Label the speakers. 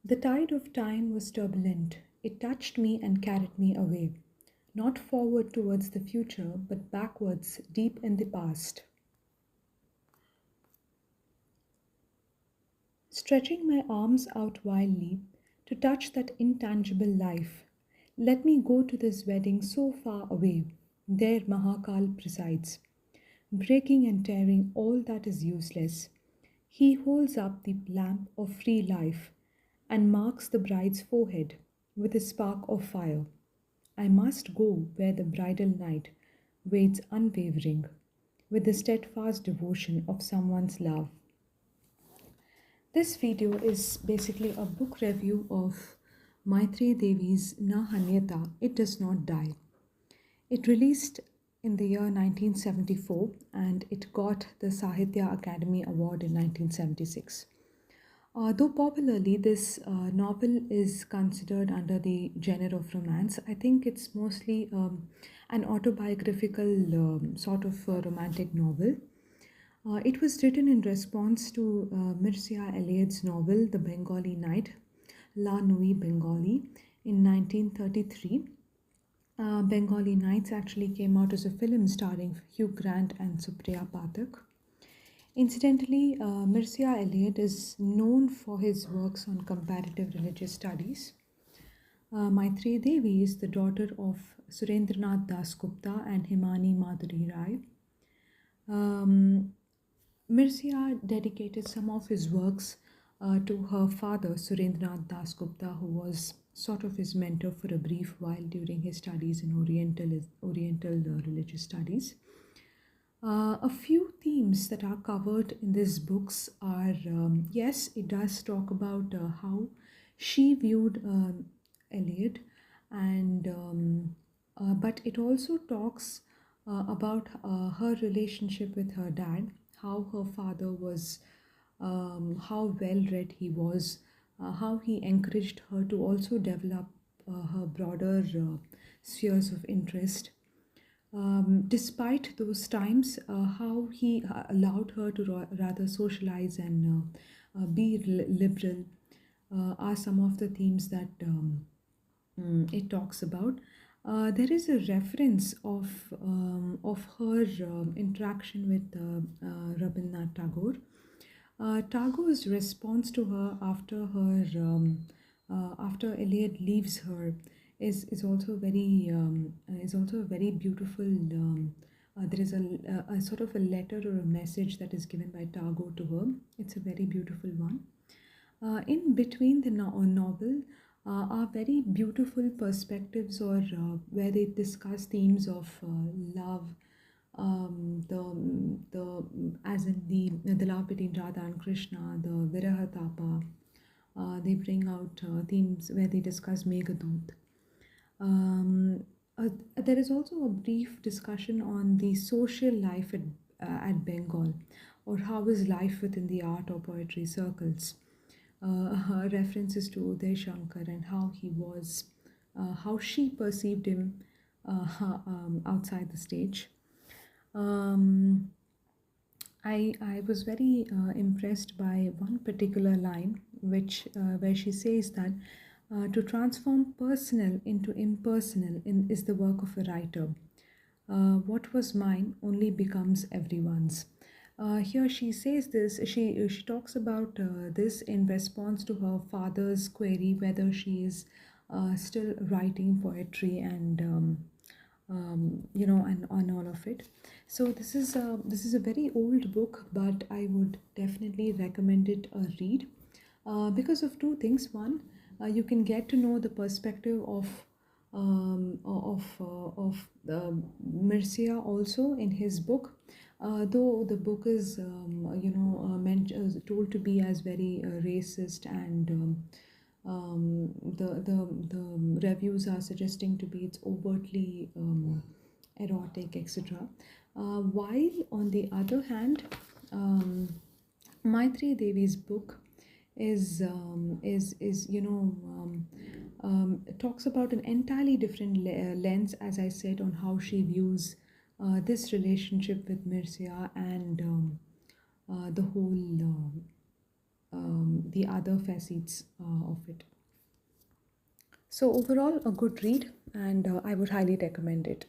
Speaker 1: The tide of time was turbulent. It touched me and carried me away, not forward towards the future, but backwards, deep in the past. Stretching my arms out wildly to touch that intangible life. Let me go to this wedding so far away. There Mahakal presides, breaking and tearing all that is useless. He holds up the lamp of free life and marks the bride's forehead with a spark of fire. I must go where the bridal night waits unwavering, with the steadfast devotion of someone's love. This video is basically a book review of Mythreyi Devi's Na Hanyata, It Does Not Die. It released in the year 1974 and it got the Sahitya Academy Award in 1976. Though popularly this novel is considered under the genre of romance, I think it's mostly an autobiographical sort of romantic novel. It was written in response to Mircea Eliad's novel The Bengali Night, La Nuit Bengali, in 1933. Bengali Nights actually came out as a film starring Hugh Grant and Supriya Pathak. Incidentally, Mircea Eliad is known for his works on comparative religious studies. Mythreyi Devi is the daughter of Surendranath Das Gupta and Himani Madhuri Rai. Mircea dedicated some of his works to her father, Surendranath Das Gupta, who was sort of his mentor for a brief while during his studies in Oriental religious studies. A few themes that are covered in these books are yes, it does talk about how she viewed Eliot, and but it also talks about her relationship with her dad, how her father was, how well read he was, how he encouraged her to also develop her broader spheres of interest. Despite those times, how he allowed her to rather socialize and be liberal are some of the themes that it talks about. There is a reference of her interaction with Rabindranath Tagore. Tagore's response to her after Eliot leaves her is also a very beautiful. There is a sort of a letter or a message that is given by Tagore to her. It's a very beautiful one. In between the novel are very beautiful perspectives or where they discuss themes of love, the as in the love between Radha and Krishna, the Viraha Tapa. They bring out themes where they discuss Meghadoot. There is also a brief discussion on the social life at Bengal, or how is life within the art or poetry circles. References to Uday Shankar and how he was, how she perceived him outside the stage. I was very impressed by one particular line, which where she says that to transform personal into impersonal is the work of a writer. What was mine only becomes everyone's. Here she says this. She talks about this in response to her father's query whether she is still writing poetry and and on all of it. So this is a very old book, but I would definitely recommend it a read because of two things. One, you can get to know the perspective of Mircea also in his book. Though the book is told to be as very racist and the reviews are suggesting to be it's overtly erotic, etc. While on the other hand, Mythreyi Devi's book is talks about an entirely different lens, as I said, on how she views this relationship with Mircea and the whole the other facets of it. So, overall, a good read, and I would highly recommend it.